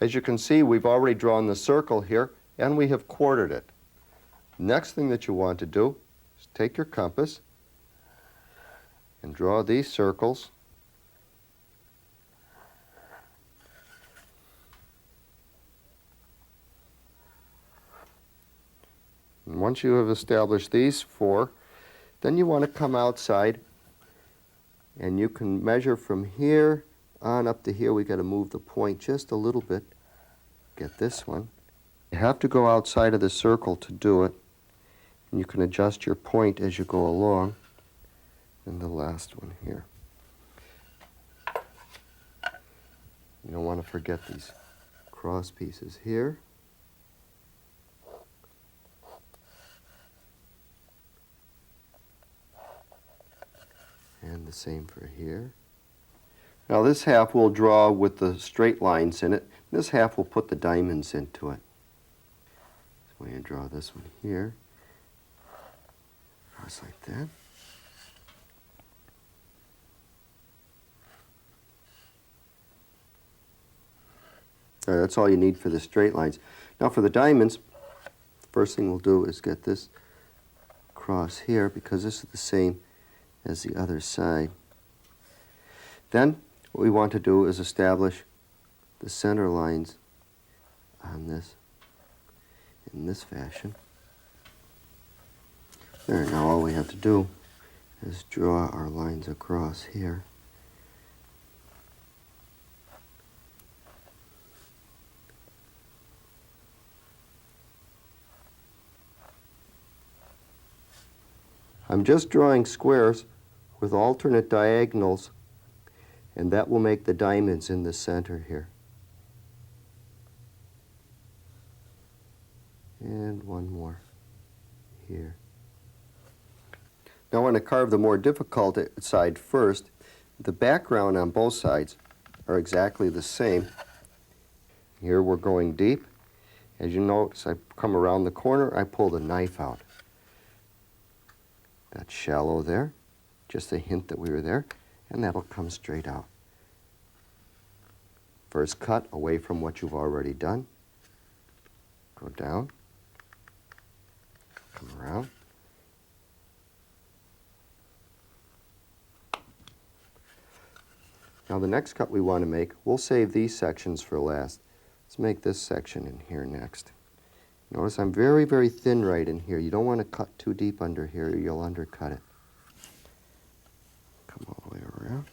As you can see, we've already drawn the circle here, and we have quartered it. Next thing that you want to do is take your compass and draw these circles. And once you have established these four, then you want to come outside, and you can measure from here on up to here. We got to move the point just a little bit. Get this one. You have to go outside of the circle to do it, and you can adjust your point as you go along. And the last one here. You don't want to forget these cross pieces here. And the same for here. Now this half we'll draw with the straight lines in it. This half we'll put the diamonds into it. So we're going to draw this one here. Cross like that. All right, that's all you need for the straight lines. Now for the diamonds, the first thing we'll do is get this cross here, because this is the same as the other side. Then what we want to do is establish the center lines on this in this fashion. There, now all we have to do is draw our lines across here. I'm just drawing squares with alternate diagonals, and that will make the diamonds in the center here. And one more here. Now I want to carve the more difficult side first. The background on both sides are exactly the same. Here we're going deep. As you notice, I come around the corner, I pull the knife out. That's shallow there, just a hint that we were there, and that'll come straight out. First cut away from what you've already done. Go down, come around. Now the next cut we want to make, we'll save these sections for last. Let's make this section in here next. Notice I'm very, very thin right in here. You don't want to cut too deep under here or you'll undercut it. Come all the way around.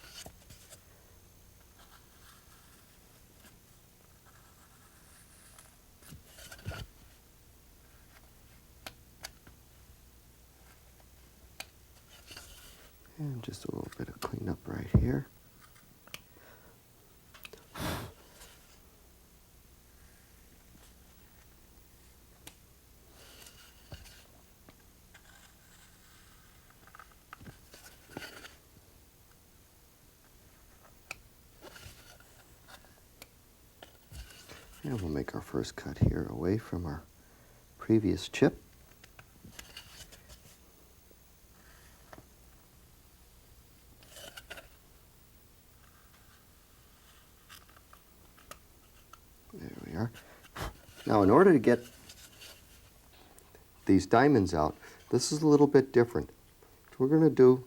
And just a little bit of cleanup right here. And we'll make our first cut here away from our previous chip. There we are. Now in order to get these diamonds out, this is a little bit different. What we're going to do,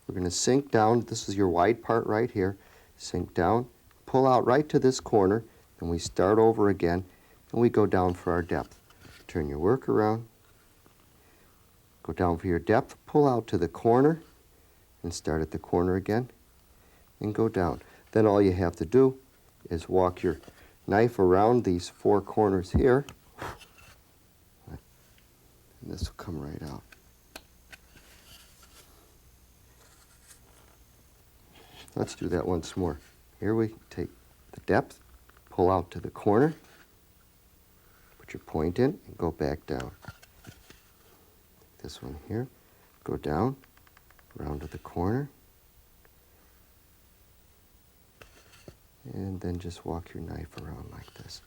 we're going to sink down. This is your wide part right here. Sink down, pull out right to this corner, and we start over again, and we go down for our depth. Turn your work around, go down for your depth, pull out to the corner, and start at the corner again, and go down. Then all you have to do is walk your knife around these four corners here, and this will come right out. Let's do that once more. Here we take the depth, pull out to the corner, put your point in, and go back down. This one here, go down, around to the corner, and then just walk your knife around like this.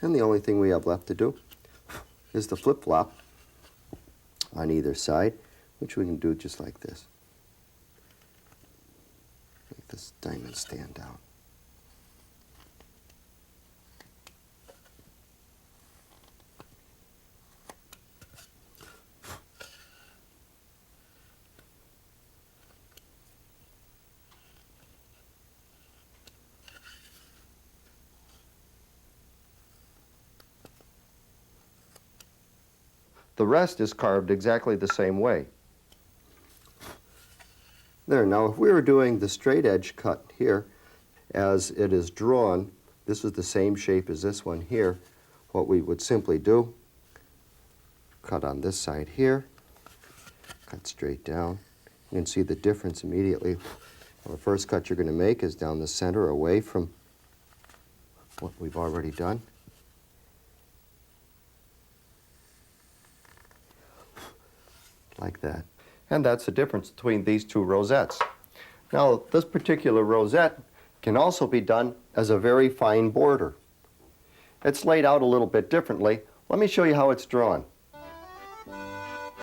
And the only thing we have left to do is the flip-flop on either side, which we can do just like this. Make this diamond stand out. The rest is carved exactly the same way. There, now if we were doing the straight edge cut here, as it is drawn, this is the same shape as this one here. What we would simply do, cut on this side here, cut straight down. You can see the difference immediately. Well, the first cut you're going to make is down the center away from what we've already done. Like that. And that's the difference between these two rosettes. Now, this particular rosette can also be done as a very fine border. It's laid out a little bit differently. Let me show you how it's drawn.